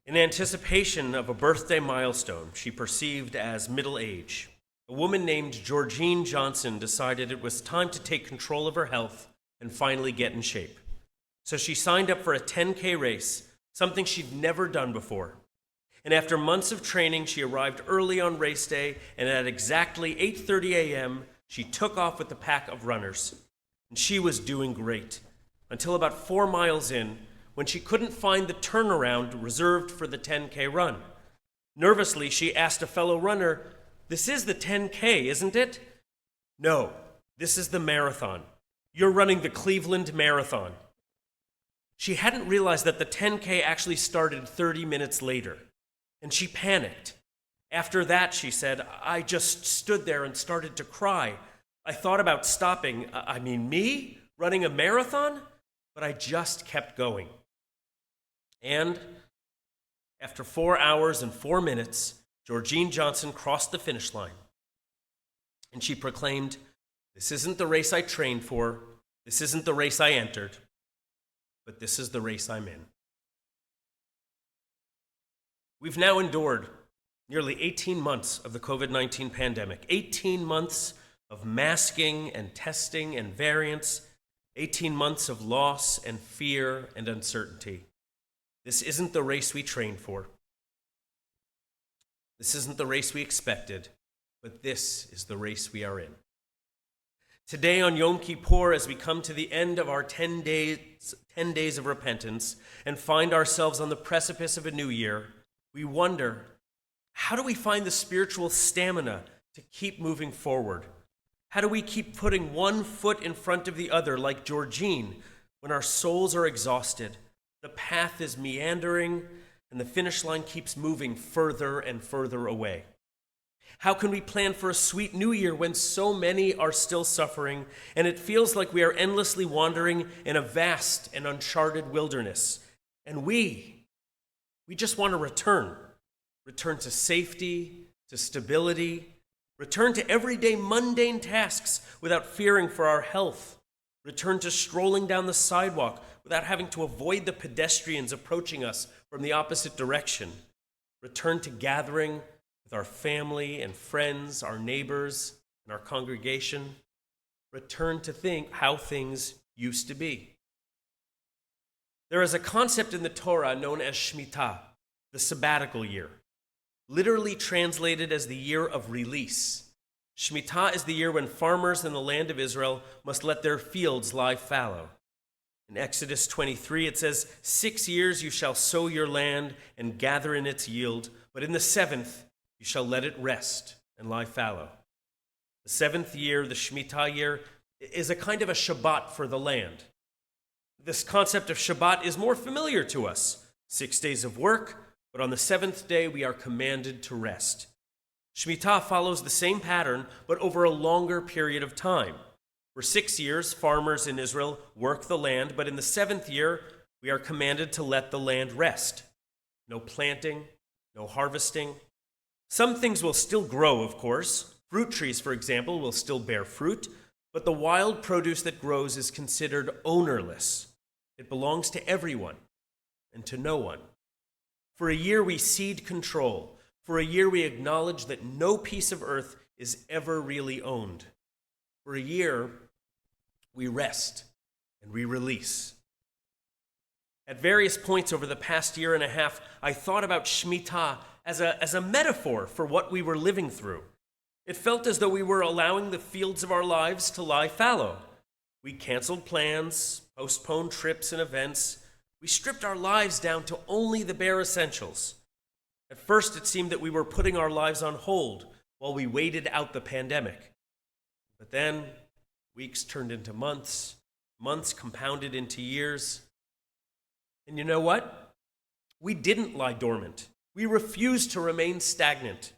In anticipation of a birthday milestone she perceived as middle age, a woman named Georgine Johnson decided it was time to take control of her health and finally get in shape. So she signed up for a 10K race, something she'd never done before. And after months of training, she arrived early on race day, and at exactly 8:30 a.m., she took off with the pack of runners. And she was doing great, until about 4 miles in, when she couldn't find the turnaround reserved for the 10K run. Nervously, she asked a fellow runner, "This is the 10K, isn't it?" "No, this is the marathon. You're running the Cleveland Marathon." She hadn't realized that the 10K actually started 30 minutes later, and she panicked. After that, she said, "I just stood there and started to cry. I thought about stopping. Me, running a marathon? But I just kept going." And after 4 hours and 4 minutes, Georgine Johnson crossed the finish line. And she proclaimed, "This isn't the race I trained for. This isn't the race I entered. But this is the race I'm in." We've now endured nearly 18 months of the COVID-19 pandemic, 18 months of masking and testing and variants, 18 months of loss and fear and uncertainty. This isn't the race we trained for. This isn't the race we expected, but this is the race we are in. Today on Yom Kippur, as we come to the end of our 10 days of repentance and find ourselves on the precipice of a new year, we wonder, how do we find the spiritual stamina to keep moving forward? How do we keep putting one foot in front of the other like Georgine when our souls are exhausted, the path is meandering, and the finish line keeps moving further and further away? How can we plan for a sweet new year when so many are still suffering and it feels like we are endlessly wandering in a vast and uncharted wilderness? And we just want to return to safety, to stability, return to everyday mundane tasks without fearing for our health, return to strolling down the sidewalk without having to avoid the pedestrians approaching us from the opposite direction, return to gathering with our family and friends, our neighbors, and our congregation, return to think how things used to be. There is a concept in the Torah known as Shemitah, the sabbatical year, literally translated as the year of release. Shemitah is the year when farmers in the land of Israel must let their fields lie fallow. In Exodus 23, it says, 6 years you shall sow your land and gather in its yield, but in the 7th you shall let it rest and lie fallow. The 7th year, the Shemitah year, is a kind of a Shabbat for the land. This concept of Shabbat is more familiar to us. 6 days of work, but on the 7th day we are commanded to rest. Shemitah follows the same pattern, but over a longer period of time. For 6 years, farmers in Israel work the land, but in the 7th year, we are commanded to let the land rest. No planting, no harvesting. Some things will still grow, of course. Fruit trees, for example, will still bear fruit, but the wild produce that grows is considered ownerless. It belongs to everyone and to no one. For a year, we cede control. For a year, we acknowledge that no piece of earth is ever really owned. For a year, we rest and we release. At various points over the past year and a half, I thought about Shemitah as a metaphor for what we were living through. It felt as though we were allowing the fields of our lives to lie fallow. We canceled plans, postponed trips and events. We stripped our lives down to only the bare essentials. At first, it seemed that we were putting our lives on hold while we waited out the pandemic. But then, weeks turned into months, months compounded into years. And you know what? We didn't lie dormant. We refused to remain stagnant.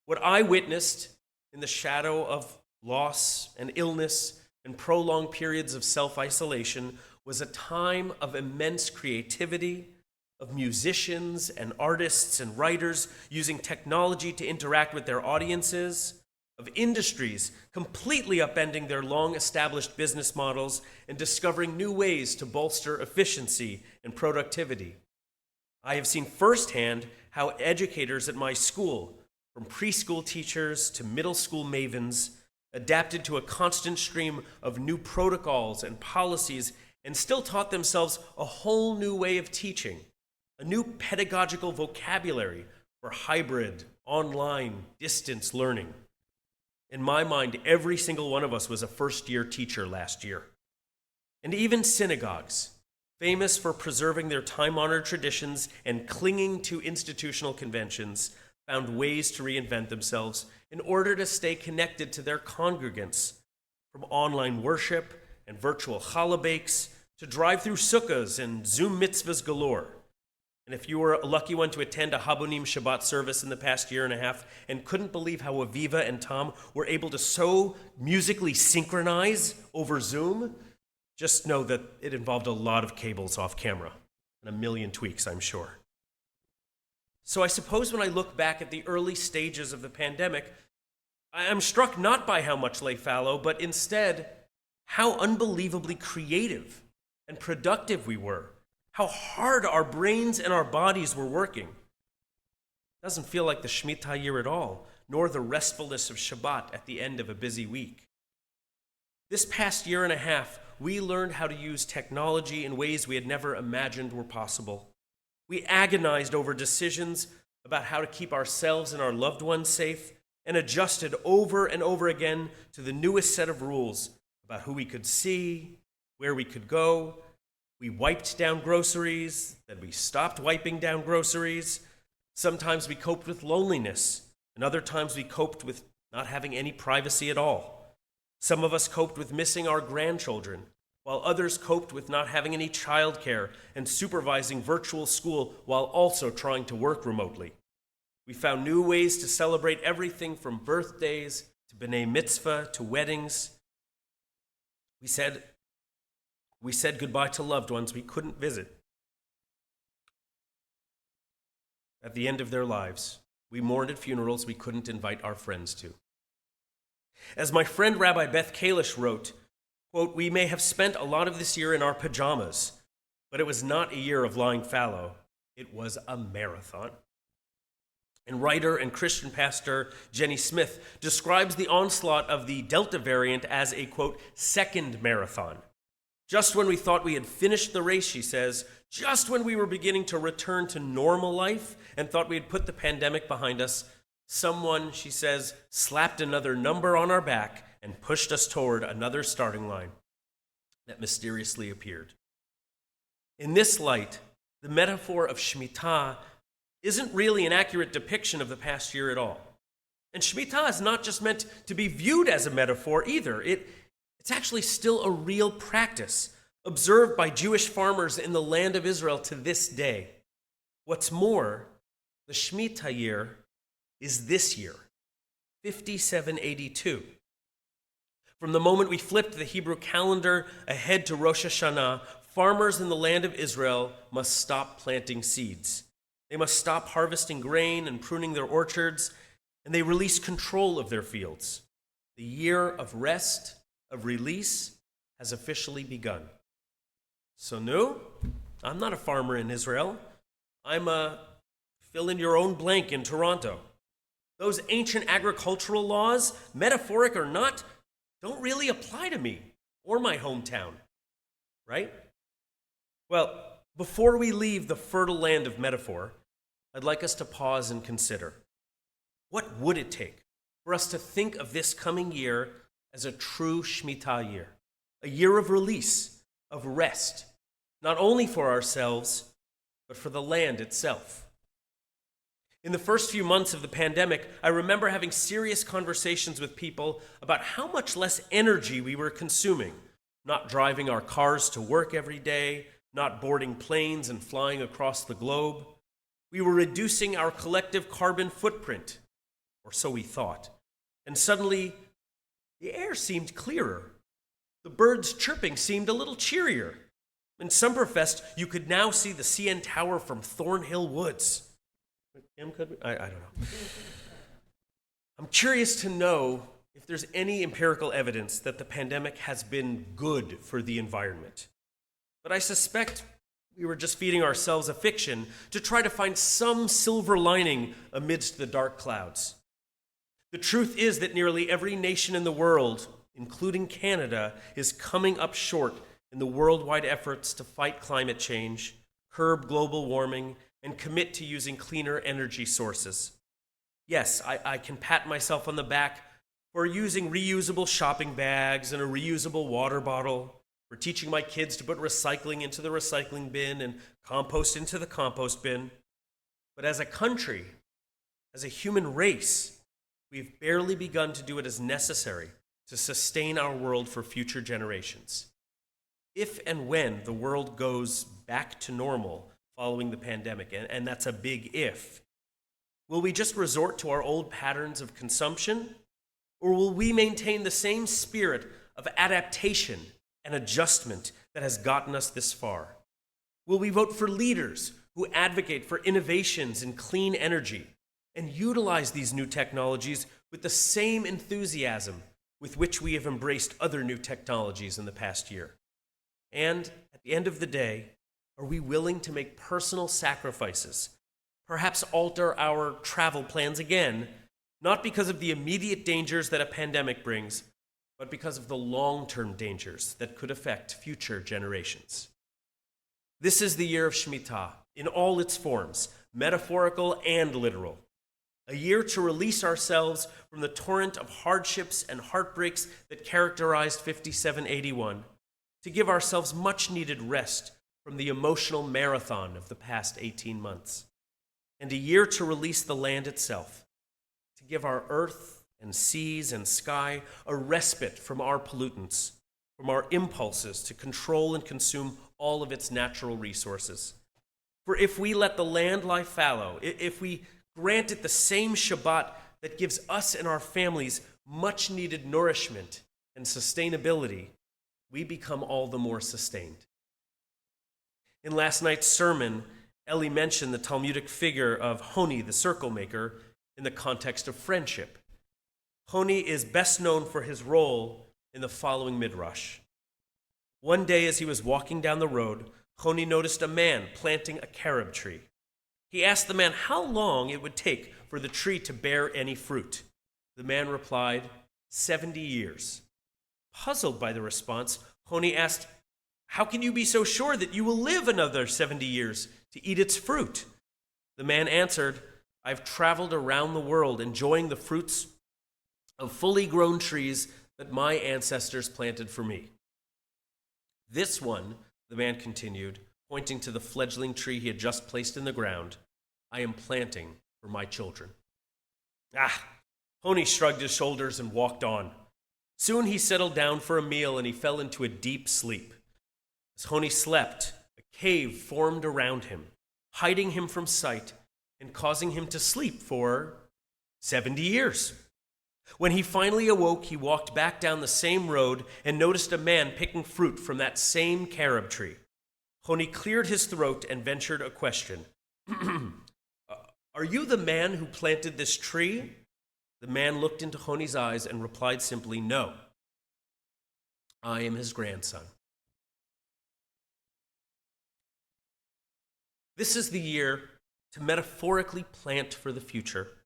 What I witnessed in the shadow of loss and illness and prolonged periods of self-isolation was a time of immense creativity, of musicians and artists and writers using technology to interact with their audiences, of industries completely upending their long-established business models and discovering new ways to bolster efficiency and productivity. I have seen firsthand how educators at my school, from preschool teachers to middle school mavens, adapted to a constant stream of new protocols and policies and still taught themselves a whole new way of teaching, a new pedagogical vocabulary for hybrid, online, distance learning. In my mind, every single one of us was a first-year teacher last year. And even synagogues, famous for preserving their time-honored traditions and clinging to institutional conventions, found ways to reinvent themselves in order to stay connected to their congregants, from online worship and virtual challah bakes to drive-through sukkahs and Zoom mitzvahs galore. And if you were a lucky one to attend a Habonim Shabbat service in the past year and a half and couldn't believe how Aviva and Tom were able to so musically synchronize over Zoom, just know that it involved a lot of cables off camera and a million tweaks, I'm sure. So I suppose when I look back at the early stages of the pandemic, I'm struck not by how much lay fallow, but instead how unbelievably creative and productive we were, how hard our brains and our bodies were working. It doesn't feel like the Shemitah year at all, nor the restfulness of Shabbat at the end of a busy week. This past year and a half, we learned how to use technology in ways we had never imagined were possible. We agonized over decisions about how to keep ourselves and our loved ones safe and adjusted over and over again to the newest set of rules about who we could see, where we could go. We wiped down groceries, then we stopped wiping down groceries. Sometimes we coped with loneliness, and other times we coped with not having any privacy at all. Some of us coped with missing our grandchildren, while others coped with not having any childcare and supervising virtual school while also trying to work remotely. We found new ways to celebrate everything from birthdays to B'nai Mitzvah to weddings. We said goodbye to loved ones we couldn't visit. At the end of their lives, we mourned at funerals we couldn't invite our friends to. As my friend Rabbi Beth Kalish wrote, quote, "We may have spent a lot of this year in our pajamas, but it was not a year of lying fallow. It was a marathon." And writer and Christian pastor Jenny Smith describes the onslaught of the Delta variant as a, quote, second marathon. Just when we thought we had finished the race, she says, just when we were beginning to return to normal life and thought we had put the pandemic behind us, someone, she says, slapped another number on our back and pushed us toward another starting line that mysteriously appeared. In this light, the metaphor of Shemitah isn't really an accurate depiction of the past year at all. And Shemitah is not just meant to be viewed as a metaphor either. It's actually still a real practice observed by Jewish farmers in the land of Israel to this day. What's more, the Shemitah year is this year, 5782. From the moment we flipped the Hebrew calendar ahead to Rosh Hashanah, farmers in the land of Israel must stop planting seeds. They must stop harvesting grain and pruning their orchards, and they release control of their fields. The year of rest, of release, has officially begun. So no, I'm not a farmer in Israel. I'm a fill in your own blank in Toronto. Those ancient agricultural laws, metaphoric or not, don't really apply to me or my hometown, right? Well, before we leave the fertile land of metaphor, I'd like us to pause and consider, what would it take for us to think of this coming year as a true Shemitah year, a year of release, of rest, not only for ourselves, but for the land itself? In the first few months of the pandemic, I remember having serious conversations with people about how much less energy we were consuming, not driving our cars to work every day, not boarding planes and flying across the globe. We were reducing our collective carbon footprint, or so we thought. And suddenly, the air seemed clearer. The birds chirping seemed a little cheerier. In Summerfest, you could now see the CN Tower from Thornhill Woods. I don't know. I'm curious to know if there's any empirical evidence that the pandemic has been good for the environment. But I suspect We were just feeding ourselves a fiction to try to find some silver lining amidst the dark clouds. The truth is that nearly every nation in the world, including Canada, is coming up short in the worldwide efforts to fight climate change, curb global warming, and commit to using cleaner energy sources. Yes, I can pat myself on the back for using reusable shopping bags and a reusable water bottle, for teaching my kids to put recycling into the recycling bin and compost into the compost bin. But as a country, as a human race, we've barely begun to do what is necessary to sustain our world for future generations. If and when the world goes back to normal following the pandemic, and that's a big if, will we just resort to our old patterns of consumption? Or will we maintain the same spirit of adaptation and adjustment that has gotten us this far? Will we vote for leaders who advocate for innovations in clean energy and utilize these new technologies with the same enthusiasm with which we have embraced other new technologies in the past year? And at the end of the day, are we willing to make personal sacrifices, perhaps alter our travel plans again, not because of the immediate dangers that a pandemic brings, but because of the long-term dangers that could affect future generations? This is the year of Shemitah in all its forms, metaphorical and literal. A year to release ourselves from the torrent of hardships and heartbreaks that characterized 5781, to give ourselves much-needed rest from the emotional marathon of the past 18 months, and a year to release the land itself, to give our earth and seas and sky a respite from our pollutants, from our impulses to control and consume all of its natural resources. For if we let the land lie fallow, if we grant it the same Shabbat that gives us and our families much-needed nourishment and sustainability, we become all the more sustained. In last night's sermon, Ellie mentioned the Talmudic figure of Honi, the circle maker, in the context of friendship. Honi is best known for his role in the following midrash. One day as he was walking down the road, Honi noticed a man planting a carob tree. He asked the man how long it would take for the tree to bear any fruit. The man replied, 70 years. Puzzled by the response, Honi asked, "How can you be so sure that you will live another 70 years to eat its fruit?" The man answered, "I've traveled around the world enjoying the fruits of fully grown trees that my ancestors planted for me. This one," the man continued, pointing to the fledgling tree he had just placed in the ground, "I am planting for my children." Honi shrugged his shoulders and walked on. Soon he settled down for a meal and he fell into a deep sleep. As Honi slept, a cave formed around him, hiding him from sight and causing him to sleep for 70 years. When he finally awoke, he walked back down the same road and noticed a man picking fruit from that same carob tree. Honi cleared his throat and ventured a question. "Are you the man who planted this tree?" The man looked into Honi's eyes and replied simply, "No, I am his grandson." This is the year to metaphorically plant for the future,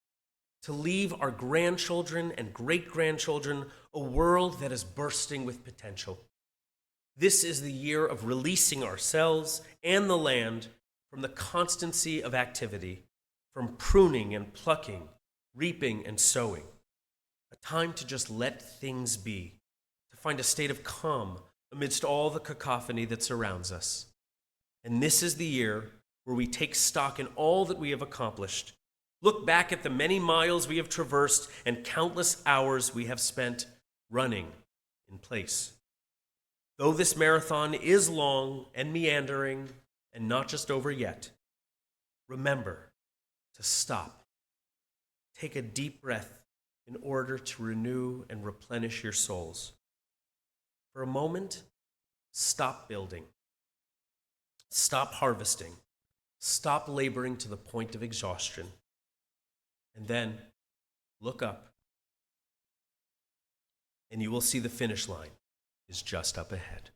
to leave our grandchildren and great-grandchildren a world that is bursting with potential. This is the year of releasing ourselves and the land from the constancy of activity, from pruning and plucking, reaping and sowing. A time to just let things be, to find a state of calm amidst all the cacophony that surrounds us. And this is the year where we take stock in all that we have accomplished, look back at the many miles we have traversed and countless hours we have spent running in place. Though this marathon is long and meandering and not just over yet, remember to stop. Take a deep breath in order to renew and replenish your souls. For a moment, stop building. Stop harvesting. Stop laboring to the point of exhaustion. And then look up, and you will see the finish line is just up ahead.